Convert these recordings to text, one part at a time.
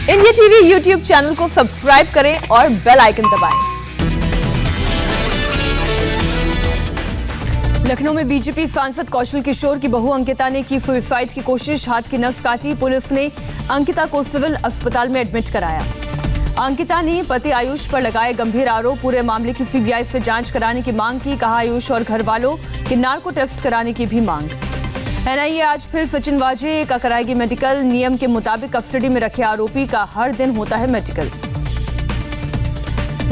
India TV YouTube channel को subscribe करें और बेल आइकन दबाएं। लखनऊ में बीजेपी सांसद कौशल किशोर की बहू अंकिता ने की सुसाइड की कोशिश, हाथ की नस काटी। पुलिस ने अंकिता को सिविल अस्पताल में एडमिट कराया। अंकिता ने पति आयुष पर लगाए गंभीर आरोप, पूरे मामले की सीबीआई से जांच कराने की मांग की। कहा आयुष और घर वालों की नार्को टेस्ट कराने की भी मांग। एनआईए आज फिर सचिन वाजे का कराएगी मेडिकल। नियम के मुताबिक कस्टडी में रखे आरोपी का हर दिन होता है मेडिकल।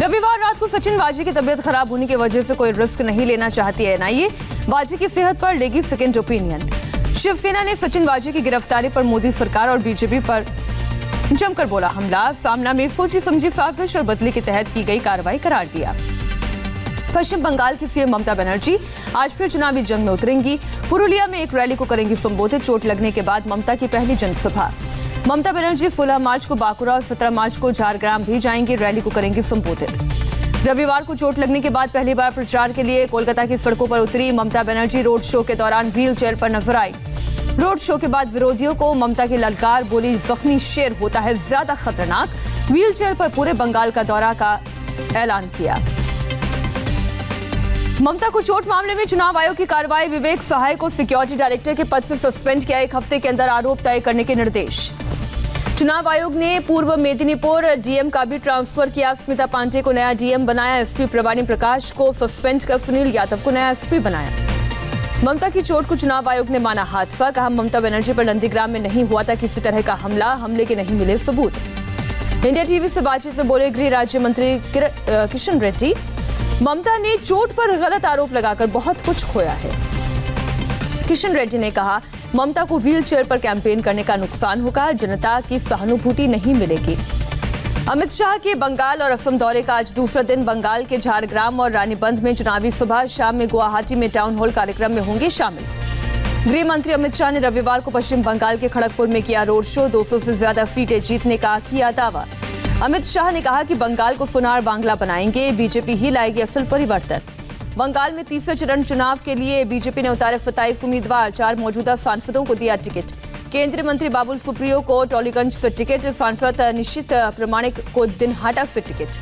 रविवार रात को सचिन वाजे की तबीयत खराब होने की वजह से कोई रिस्क नहीं लेना चाहती है एनआईए। वाजे की सेहत पर लेगी सेकेंड ओपिनियन। शिवसेना ने सचिन वाजे की गिरफ्तारी पर मोदी सरकार और बीजेपी पर जमकर बोला हमला। सामना में सोची समझी साजिश और बदले के तहत की गई कार्रवाई करार दिया। पश्चिम बंगाल की सीएम ममता बनर्जी आज फिर चुनावी जंग में उतरेंगी। पुरुलिया में एक रैली को करेंगी संबोधित। चोट लगने के बाद ममता की पहली जनसभा। ममता बनर्जी 16 मार्च को बांकुड़ा और 17 मार्च को झारग्राम भी जाएंगी, रैली को करेंगी संबोधित। रविवार को चोट लगने के बाद पहली बार प्रचार के लिए कोलकाता की सड़कों पर उतरी ममता बनर्जी। रोड शो के दौरान व्हील चेयर पर नजर आई। रोड शो के बाद विरोधियों को ममता की ललकार, बोली जख्मी शेर होता है ज्यादा खतरनाक। व्हील चेयर पर पूरे बंगाल का दौरा का ऐलान किया। ममता को चोट मामले में चुनाव आयोग की कार्रवाई। विवेक सहाय को सिक्योरिटी डायरेक्टर के पद से सस्पेंड किया। 1 हफ्ते के अंदर आरोप तय करने के निर्देश। चुनाव आयोग ने पूर्व मेदिनीपुर डीएम का भी ट्रांसफर किया। स्मिता पांडे को नया डीएम बनाया। एसपी प्रवाणी प्रकाश को सस्पेंड कर सुनील यादव को नया एसपी बनाया। ममता की चोट को चुनाव आयोग ने माना हादसा। कहा ममता बनर्जी पर नंदीग्राम में नहीं हुआ था किसी तरह का हमला, हमले के नहीं मिले सबूत। इंडिया टीवी से बातचीत में बोले गृह राज्य मंत्री किशन रेड्डी, ममता ने चोट पर गलत आरोप लगाकर बहुत कुछ खोया है। किशन रेड्डी ने कहा ममता को व्हील चेयर पर कैंपेन करने का नुकसान होगा, जनता की सहानुभूति नहीं मिलेगी। अमित शाह के बंगाल और असम दौरे का आज दूसरा दिन। बंगाल के झारग्राम और रानीबंध में चुनावी सभा, शाम में गुवाहाटी में टाउन हॉल कार्यक्रम में होंगे शामिल। गृह मंत्री अमित शाह ने रविवार को पश्चिम बंगाल के खड़गपुर में किया रोड शो। 200 से ज्यादा सीटें जीतने का किया दावा। अमित शाह ने कहा कि बंगाल को सोनार बांग्ला बनाएंगे, बीजेपी ही लाएगी असल परिवर्तन। बंगाल में तीसरे चरण चुनाव के लिए बीजेपी ने उतारे 27 उम्मीदवार, 4 मौजूदा सांसदों को दिया टिकट। केंद्रीय मंत्री बाबुल सुप्रियो को टोलीगंज से टिकट, सांसद निश्चित प्रमाणिक को दिनहाटा से टिकट।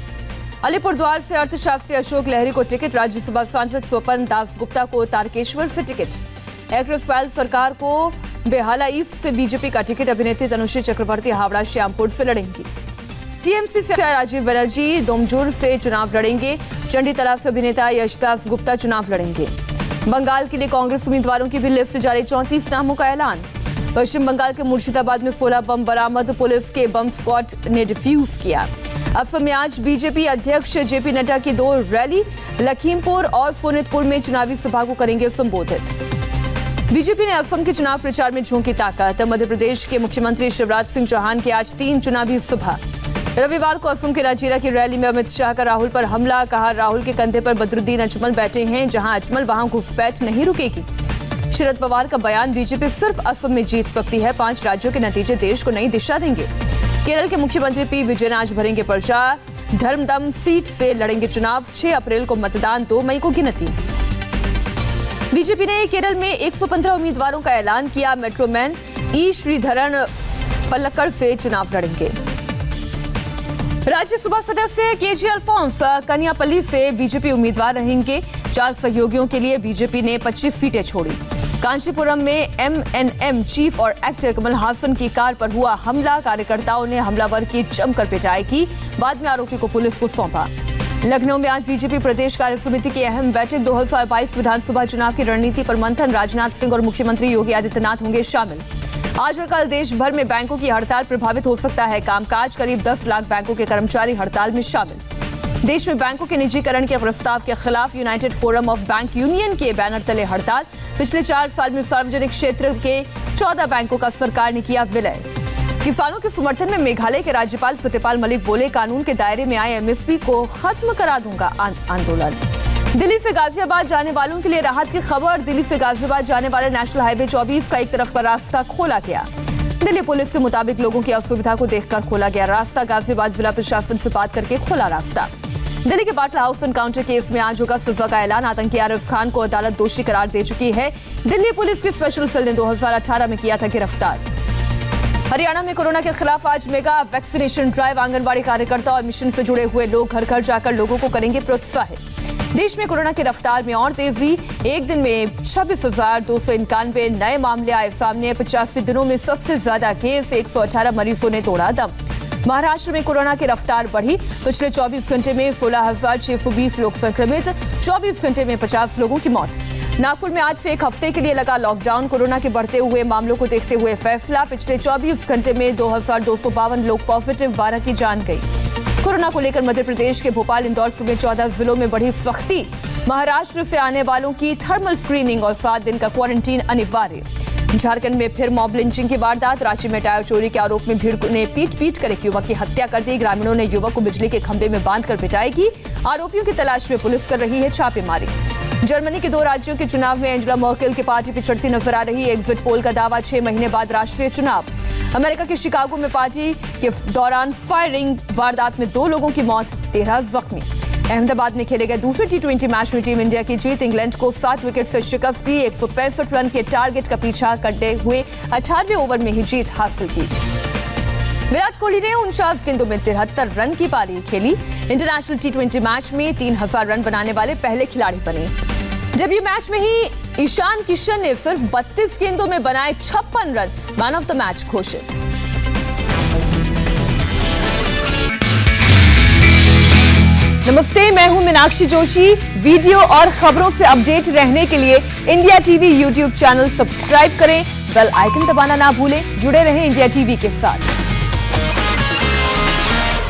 अलीपुरद्वार से अर्थशास्त्री अशोक लहरी को टिकट। राज्यसभा सांसद स्वपन दास गुप्ता को तारकेश्वर से टिकट। एक्ट्रेस पायल सरकार को बेहाला ईस्ट से बीजेपी का टिकट। अभिनेत्री तनुश्री चक्रवर्ती हावड़ा श्यामपुर से लड़ेंगी। टीएमसी से राजीव बनर्जी दोमजुर से चुनाव लड़ेंगे। चंडीतला से अभिनेता यशदास गुप्ता चुनाव लड़ेंगे। बंगाल के लिए कांग्रेस उम्मीदवारों की भी लिस्ट जारी, 34 नामों का ऐलान। पश्चिम बंगाल के मुर्शिदाबाद में 16 बम बरामद, पुलिस के बम स्क्वाड ने डिफ्यूज किया। असम में आज बीजेपी अध्यक्ष जेपी नड्डा की 2 रैली। लखीमपुर और सोनितपुर में चुनावी सभा को करेंगे संबोधित। बीजेपी ने असम के चुनाव प्रचार में झोंकी ताकत। मध्य प्रदेश के मुख्यमंत्री शिवराज सिंह चौहान की आज 3 चुनावी सभा। रविवार को असम के राजीरा की रैली में अमित शाह का राहुल पर हमला। कहा राहुल के कंधे पर बदरुद्दीन अजमल बैठे हैं, जहां अजमल वहां घुसपैठ नहीं रुकेगी। शरद पवार का बयान, बीजेपी सिर्फ असम में जीत सकती है, 5 राज्यों के नतीजे देश को नई दिशा देंगे। केरल के मुख्यमंत्री पी विजयन आज भरेंगे पर्चा। धर्मदम सीट से लड़ेंगे चुनाव। 6 अप्रैल को मतदान, 2 मई को गिनती। बीजेपी ने केरल में 115 उम्मीदवारों का ऐलान किया। मेट्रोमैन ई श्रीधरन पलक्कड़ से चुनाव लड़ेंगे। राज्यसभा सदस्य केजी अल्फोंस कनियापल्ली से बीजेपी उम्मीदवार रहेंगे। 4 सहयोगियों के लिए बीजेपी ने 25 सीटें छोड़ी। कांचीपुरम में एमएनएम चीफ और एक्टर कमल हासन की कार पर हुआ हमला। कार्यकर्ताओं ने हमलावर की जमकर पिटाई की, बाद में आरोपी को पुलिस को सौंपा। लखनऊ में आज बीजेपी प्रदेश कार्य समिति की अहम बैठक। 2022 विधानसभा चुनाव की रणनीति पर मंथन। राजनाथ सिंह और मुख्यमंत्री योगी आदित्यनाथ होंगे शामिल। आज और कल देश भर में बैंकों की हड़ताल, प्रभावित हो सकता है कामकाज। करीब 10 लाख बैंकों के कर्मचारी हड़ताल में शामिल। देश में बैंकों के निजीकरण के प्रस्ताव के खिलाफ United forum of bank union के बैनर तले हड़ताल। पिछले 4 साल में सार्वजनिक क्षेत्र के 14 बैंकों का सरकार ने किया विलय। किसानों के समर्थन में मेघालय के राज्यपाल सत्यपाल मलिक बोले कानून के दायरे में आए एमएसपी को खत्म करा दूंगा आंदोलन। दिल्ली से गाजियाबाद जाने वालों के लिए राहत की खबर। दिल्ली से गाजियाबाद जाने वाले नेशनल हाईवे 24 का एक तरफ का रास्ता खोला गया। दिल्ली पुलिस के मुताबिक लोगों की असुविधा को देखकर खोला गया रास्ता। गाजियाबाद जिला प्रशासन से बात करके खोला रास्ता। दिल्ली के बाटला हाउस एनकाउंटर केस में आज होगा सजा का ऐलान। आतंकी आरिफ खान को अदालत दोषी करार दे चुकी है। दिल्ली पुलिस की स्पेशल सेल ने 2018 में किया था गिरफ्तार। हरियाणा में कोरोना के खिलाफ आज मेगा वैक्सीनेशन ड्राइव। आंगनबाड़ी कार्यकर्ता और मिशन से जुड़े हुए लोग घर घर जाकर लोगों को करेंगे प्रोत्साहित। देश में कोरोना की रफ्तार में और तेजी। एक दिन में 26,291 नए मामले आए सामने। 85 दिनों में सबसे ज्यादा केस, 118 मरीजों ने तोड़ा दम। महाराष्ट्र में कोरोना की रफ्तार बढ़ी। पिछले 24 घंटे में 16,620 लोग संक्रमित, 24 घंटे में 50 लोगों की मौत। नागपुर में आज से एक हफ्ते के लिए लगा लॉकडाउन। कोरोना के बढ़ते हुए मामलों को देखते हुए फैसला। पिछले 24 घंटे में 2,252 लोग पॉजिटिव, 12 की जान गई। कोरोना को लेकर मध्य प्रदेश के भोपाल, इंदौर समेत 14 जिलों में बढ़ी सख्ती। महाराष्ट्र से आने वालों की थर्मल स्क्रीनिंग और 7 दिन का क्वारंटीन अनिवार्य। झारखंड में फिर मॉब लिंचिंग की वारदात। रांची में टायर चोरी के आरोप में भीड़ ने पीट कर एक युवक की हत्या कर दी। ग्रामीणों ने युवक को बिजली के खंभे में बांधकर पिटाई की। आरोपियों की तलाश में पुलिस कर रही है छापेमारी। जर्मनी के 2 राज्यों के चुनाव में एंजेला मर्केल की पार्टी पिछड़ती नजर आ रही है। एग्जिट पोल का दावा 6 महीने बाद राष्ट्रीय चुनाव। अमेरिका के शिकागो में पार्टी के दौरान फायरिंग वारदात में 2 लोगों की मौत, 13 जख्मी। अहमदाबाद में खेले गए दूसरे T20 मैच में टीम इंडिया की जीत। इंग्लैंड को 7 विकेट से शिकस्त दी। 165 रन के टारगेट का पीछा करते हुए 18वें ओवर में ही जीत हासिल की। विराट कोहली ने 49 गेंदों में 73 रन की पारी खेली। इंटरनेशनल T20 मैच में 3000 रन बनाने वाले पहले खिलाड़ी बने। डेब्यू मैच में ही ईशान किशन ने सिर्फ 32 गेंदों में बनाए 56 run, man of the match घोषित। नमस्ते, मैं हूं मीनाक्षी जोशी। वीडियो और खबरों से अपडेट रहने के लिए India TV YouTube channel subscribe करें, बेल आइकन दबाना ना भूलें। जुड़े रहें इंडिया टीवी के साथ।